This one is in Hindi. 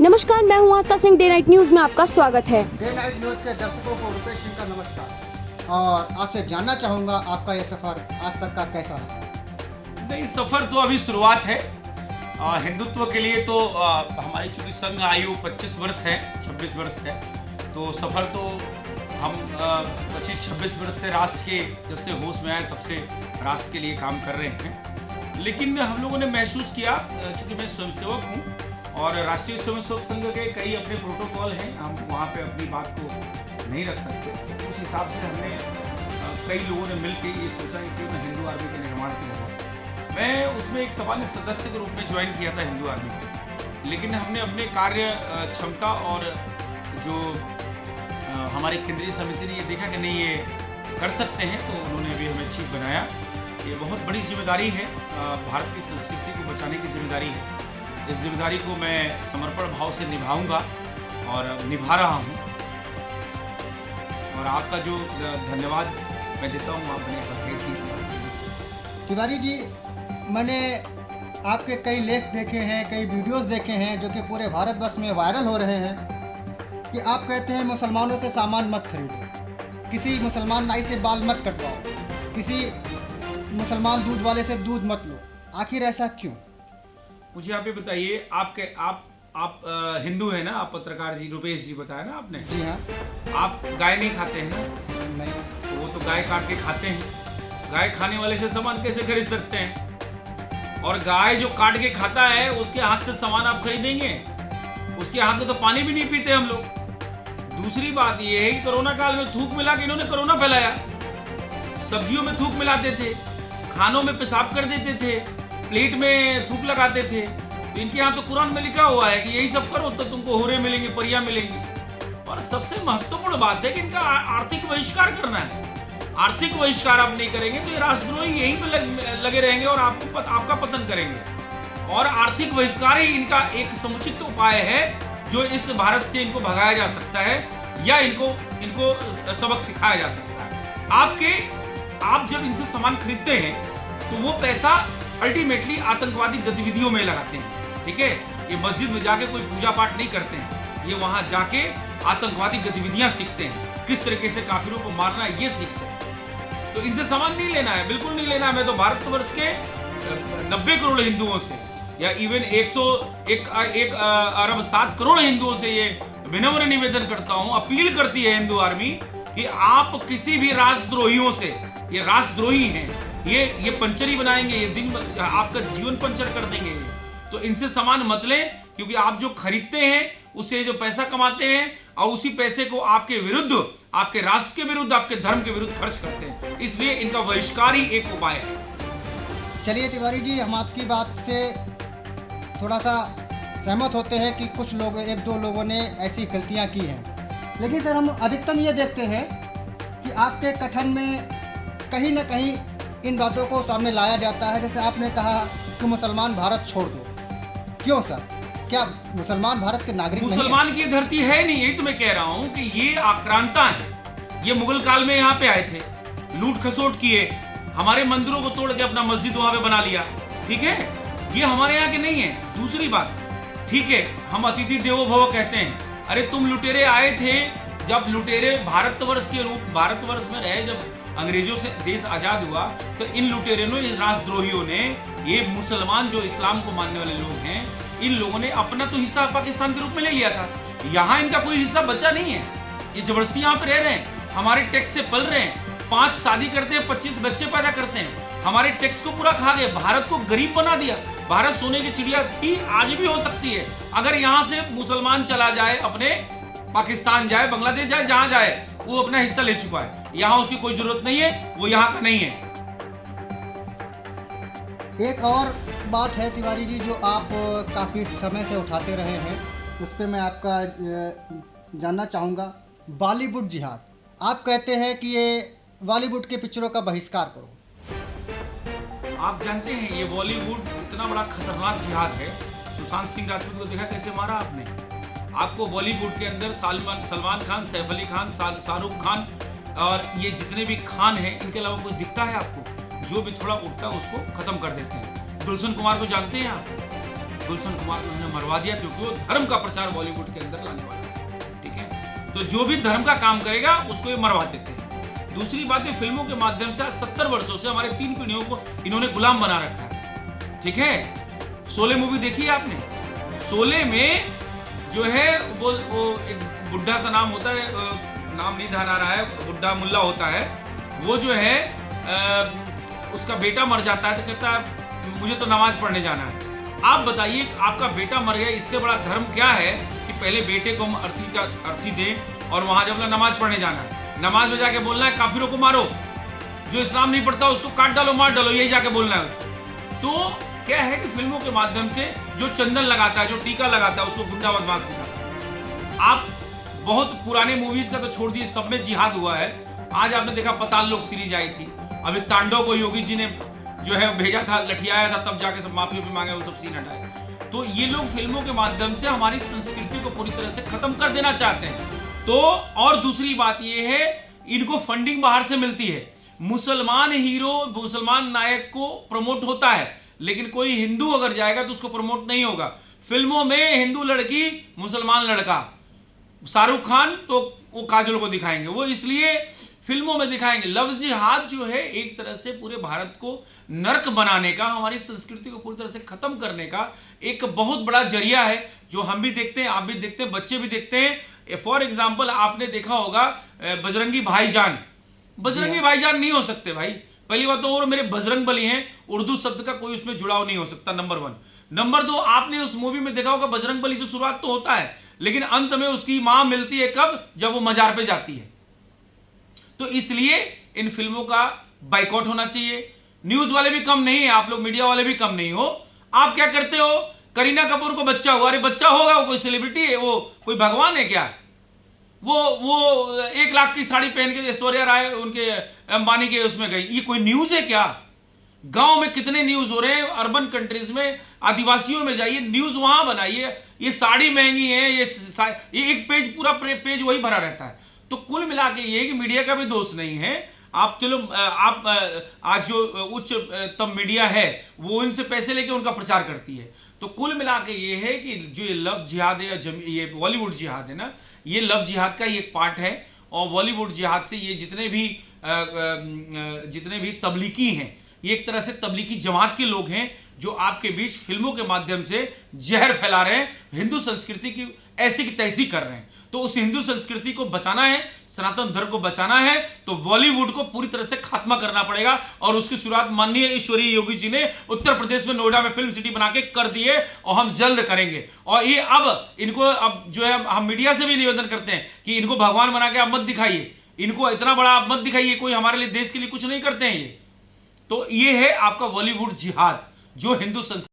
नमस्कार, मैं हूं आस्था सिंह। डे नाइट न्यूज में आपका स्वागत है। डे नाइट न्यूज के दर्शकों को रुपेश सिंह का नमस्कार। और आपसे जानना चाहूंगा आपका ये सफर आज तक का कैसा रहा? नहीं, सफर तो अभी शुरुआत है। हिंदुत्व के लिए तो हमारी चूंकि संघ आयु 25 वर्ष है, 26 वर्ष है, तो सफर तो हम 25-26 वर्ष से राष्ट्र के जब से होश में आए तब से राष्ट्र के लिए काम कर रहे हैं। लेकिन हम लोगों ने महसूस किया, चूंकि मैं स्वयंसेवक हूँ और राष्ट्रीय स्वयंसेवक संघ के कई अपने प्रोटोकॉल हैं, हम वहाँ पे अपनी बात को नहीं रख सकते। उस हिसाब से हमने कई लोगों ने मिलकर ये सोचा कि क्यों न हिंदू आर्मी का निर्माण किया जाए। मैं उसमें एक सामान्य सदस्य के रूप में ज्वाइन किया था हिंदू आर्मी में, लेकिन हमने अपने कार्य क्षमता और जो हमारी केंद्रीय समिति ने ये देखा कि नहीं ये कर सकते हैं, तो उन्होंने भी हमें चीफ बनाया। ये बहुत बड़ी जिम्मेदारी है, भारत की संस्कृति को बचाने की जिम्मेदारी है। इस जिम्मेदारी को मैं समर्पण भाव से निभाऊंगा और निभा रहा हूं। और आपका जो धन्यवाद मैं देता हूं, आपने तिवारी जी, मैंने आपके कई लेख देखे हैं, कई वीडियोस देखे हैं जो कि पूरे भारतवर्ष में वायरल हो रहे हैं कि आप कहते हैं मुसलमानों से सामान मत खरीदो, किसी मुसलमान नाई से बाल मत कटवाओ, किसी मुसलमान दूध वाले से दूध मत लो। आखिर ऐसा क्यों? मुझे आप ये बताइए, आप हिंदू है ना? आप पत्रकार जी रुपेश जी बताया ना आपने? जी हाँ। आप गाय नहीं खाते हैं ना? नहीं। तो वो तो गाय काट के खाते हैं। गाय खाने वाले से सामान कैसे खरीद सकते हैं? और गाय जो काट के खाता है उसके हाथ से सामान आप खरीदेंगे? उसके हाथ में तो पानी भी नहीं पीते हम लोग। दूसरी बात ये है कि कोरोना काल में थूक मिला के इन्होंने कोरोना फैलाया। सब्जियों में थूक मिलाते थे, खानों में पेशाब कर देते थे, प्लेट में थूक लगाते थे। इनके यहाँ तो कुरान में लिखा हुआ है कि यही सब करो तो तुमको हुरे मिलेंगे, परियां मिलेंगी। और सबसे महत्वपूर्ण बात है कि इनका आर्थिक बहिष्कार करना है। आर्थिक बहिष्कार आप नहीं करेंगे तो ये राष्ट्रद्रोही यहीं पे लगे रहेंगे और आपका पतन करेंगे। और आर्थिक बहिष्कार ही इनका एक समुचित उपाय है जो इस भारत से इनको भगाया जा सकता है या इनको सबक सिखाया जा सकता है। आप जब इनसे सामान खरीदते हैं तो वो पैसा अल्टीमेटली आतंकवादी गतिविधियों में लगाते हैं। ठीक है, ये मस्जिद में जाके कोई पूजा पाठ नहीं करते हैं, ये वहां जाके आतंकवादी गतिविधियां सीखते हैं, किस तरीके से काफिरों को मारना है ये सीखते हैं। तो इनसे सामान नहीं लेना है, बिल्कुल नहीं लेना है। मैं तो भारतवर्ष के 90 करोड़ हिंदुओं से या इवन 1 अरब 7 करोड़ हिंदुओं से ये विनम्र निवेदन करता हूं, अपील करती है हिंदू आर्मी कि आप किसी भी राष्ट्रद्रोहियों से, ये राष्ट्रद्रोही हैं, ये पंचर ही बनाएंगे, ये दिन आपका जीवन पंचर कर देंगे। तो इनसे सामान मत लें, क्योंकि आप जो खरीदते हैं उससे जो पैसा कमाते हैं और उसी पैसे को आपके विरुद्ध, आपके राष्ट्र के विरुद्ध, आपके धर्म के विरुद्ध खर्च करते हैं। इसलिए इनका बहिष्कार ही एक उपाय है। चलिए तिवारी जी, हम आपकी बात से थोड़ा सा सहमत होते हैं कि कुछ लोग, 1-2 लोगों ने ऐसी गलतियां की हैं, लेकिन सर हम अधिकतम ये देखते हैं कि आपके कथन में कहीं ना कहीं इन बातों को सामने लाया जाता है। जैसे आपने कहा कि मुसलमान भारत छोड़ दो। क्यों सर? क्या मुसलमान भारत के नागरिक नहीं है? मुसलमान की धरती है नहीं, यही तो मैं कह रहा हूं कि ये आक्रांता है। ये मुगल काल में यहाँ पे आए थे, लूट खसोट किए, हमारे मंदिरों को तोड़ के अपना मस्जिद वहां पे बना लिया। ठीक है, ये हमारे यहाँ के नहीं है। दूसरी बात, ठीक है, हम अतिथि देवो भव कहते हैं। अरे तुम लुटेरे आए थे, जब लुटेरे भारतवर्ष के रूप भारतवर्ष में रहे, जब अंग्रेजों से देश आजाद हुआ तो इन लुटेरों, इन राष्ट्रद्रोहियों ने, ये मुसलमान जो इस्लाम को मानने वाले लोग हैं, इन लोगों ने अपना तो हिस्सा पाकिस्तान के रूप में ले लिया था। यहाँ इनका कोई हिस्सा बचा नहीं है। ये जबरदस्ती यहाँ पे रह रहे हैं, हमारे टैक्स से पल रहे हैं, 5 शादी करते हैं, 25 बच्चे पैदा करते हैं, हमारे टैक्स को पूरा खा गए, भारत को गरीब बना दिया। भारत सोने की चिड़िया थी, आज भी हो सकती है। अगर यहाँ से मुसलमान चला जाए, अपने पाकिस्तान जाए, बांग्लादेश जाए, जहां जाए, वो अपना हिस्सा ले चुका है। यहां उसकी कोई जरूरत नहीं है, वो यहां का नहीं है। एक और बात है तिवारी जी जो आप काफ़ी समय से उठाते रहे हैं, उस पर मैं आपका जानना चाहूँगा। बॉलीवुड जिहाद, आप कहते हैं कि ये बॉलीवुड के पिक्चरों का बहिष्कार करो। आप जानते हैं ये बॉलीवुड इतना बड़ा खतरनाक जिहाद है। सुशांत सिंह राजपूत को देखा कैसे मारा आपने? आपको बॉलीवुड के अंदर सलमान खान, सैफ अली खान, शाहरुख खान और ये जितने भी खान हैं, इनके अलावा कुछ दिखता है आपको? जो भी थोड़ा उठता है उसको खत्म कर देते हैं। गुलशन कुमार को जानते हैं आप? गुलशन कुमार को उन्होंने मरवा दिया, क्योंकि वो धर्म का प्रचार बॉलीवुड के अंदर लाने वाला है। ठीक है, तो जो भी धर्म का काम करेगा उसको ये मरवा देते हैं। दूसरी बात है, फिल्मों के माध्यम से आज 70 वर्षों से हमारे 3 पीढ़ियों को इन्होंने गुलाम बना रखा है। ठीक है, शोले मूवी देखी है आपने? शोले में जो है वो एक बुढ़ा सा नाम होता है, नाम नहीं ध्यान आ रहा है, बुढ़ा मुल्ला होता है, वो जो है उसका बेटा मर जाता है, तो कहता है मुझे तो नमाज पढ़ने जाना है। आप बताइए, आपका बेटा मर गया, इससे बड़ा धर्म क्या है कि पहले बेटे को हम अर्थी दें और वहां जब नमाज पढ़ने जाना है, नमाज में जाके बोलना है काफिरों को मारो, जो इस्लाम नहीं पढ़ता उसको काट डालो, मार डालो, यही जाके बोलना है उसको। तो क्या है कि फिल्मों के माध्यम से जो चंदन लगाता है, जो टीका लगाता है, उसको गुंडा बदमाश दिखाता है। आप बहुत पुराने मूवीज का तो छोड़ दिए, सब में जिहाद हुआ है। आज आपने देखा पताल लोक सीरीज आई थी, अभी तांडव को योगी जी ने जो है भेजा था, लठियाया था, तब जाके सब माफी भी मांगे, वो सब सीन हटाए। तो ये लोग फिल्मों के माध्यम से हमारी संस्कृति को पूरी तरह से खत्म कर देना चाहते हैं। तो और दूसरी बात ये है, इनको फंडिंग बाहर से मिलती है। मुसलमान हीरो, मुसलमान नायक को प्रमोट होता है, लेकिन कोई हिंदू अगर जाएगा तो उसको प्रमोट नहीं होगा। फिल्मों में हिंदू लड़की, मुसलमान लड़का, शाहरुख खान तो वो काजल को दिखाएंगे, वो इसलिए फिल्मों में दिखाएंगे। लव जिहाद जो है एक तरह से पूरे भारत को नर्क बनाने का, हमारी संस्कृति को पूरी तरह से खत्म करने का एक बहुत बड़ा जरिया है, जो हम भी देखते हैं, आप भी देखते हैं, बच्चे भी देखते हैं। फॉर एग्जाम्पल आपने देखा होगा बजरंगी भाईजान। बजरंगी भाईजान नहीं हो सकते भाई, पहली बात तो, और मेरे बजरंग बली हैं, उर्दू शब्द का कोई उसमें जुड़ाव नहीं हो सकता, नंबर 1। नंबर 2, आपने उस मूवी में देखा होगा बजरंग बली से शुरुआत तो होता है, लेकिन अंत में उसकी मां मिलती है कब? जब वो मजार पे जाती है। तो इसलिए इन फिल्मों का बाइकआउट होना चाहिए। न्यूज वाले भी कम नहीं है, आप लोग मीडिया वाले भी कम नहीं हो। आप क्या करते हो? करीना कपूर को बच्चा हुआ, अरे बच्चा होगा, वो कोई सेलिब्रिटी है, वो कोई भगवान है क्या? वो 1 लाख की साड़ी पहन के ऐश्वर्या राय उनके अंबानी के उसमें गई, ये कोई न्यूज है क्या? गांव में कितने न्यूज हो रहे हैं, अर्बन कंट्रीज में, आदिवासियों में जाइए, न्यूज वहां बनाइए। ये साड़ी महंगी है, ये एक पेज, पूरा पेज वही भरा रहता है। तो कुल मिला के ये कि मीडिया का भी दोष नहीं है। आप चलो, आप आज जो उच्च तब मीडिया है वो इनसे पैसे लेके उनका प्रचार करती है। तो कुल मिला के ये है कि जो ये लव जिहाद है या ये बॉलीवुड जिहाद है ना, ये लव जिहाद का ही एक पार्ट है। और बॉलीवुड जिहाद से ये जितने भी तबलीगी हैं, ये एक तरह से तबलीगी जमात के लोग हैं, जो आपके बीच फिल्मों के माध्यम से जहर फैला रहे हैं, हिंदू संस्कृति की ऐसी की तैसी कर रहे हैं। तो उस हिंदू संस्कृति को बचाना है, सनातन धर्म को बचाना है, तो बॉलीवुड को पूरी तरह से खात्मा करना पड़ेगा। और उसकी शुरुआत माननीय ईश्वरीय योगी जी ने उत्तर प्रदेश में नोएडा में फिल्म सिटी बना के कर दी है, और हम जल्द करेंगे। और ये अब इनको, अब जो है हम मीडिया से भी निवेदन करते हैं कि इनको भगवान बना के आप मत दिखाइए, इनको इतना बड़ा आप मत दिखाइए, कोई हमारे लिए, देश के लिए कुछ नहीं करते हैं ये। तो ये है आपका बॉलीवुड जिहाद, जो हिंदू संस्कृति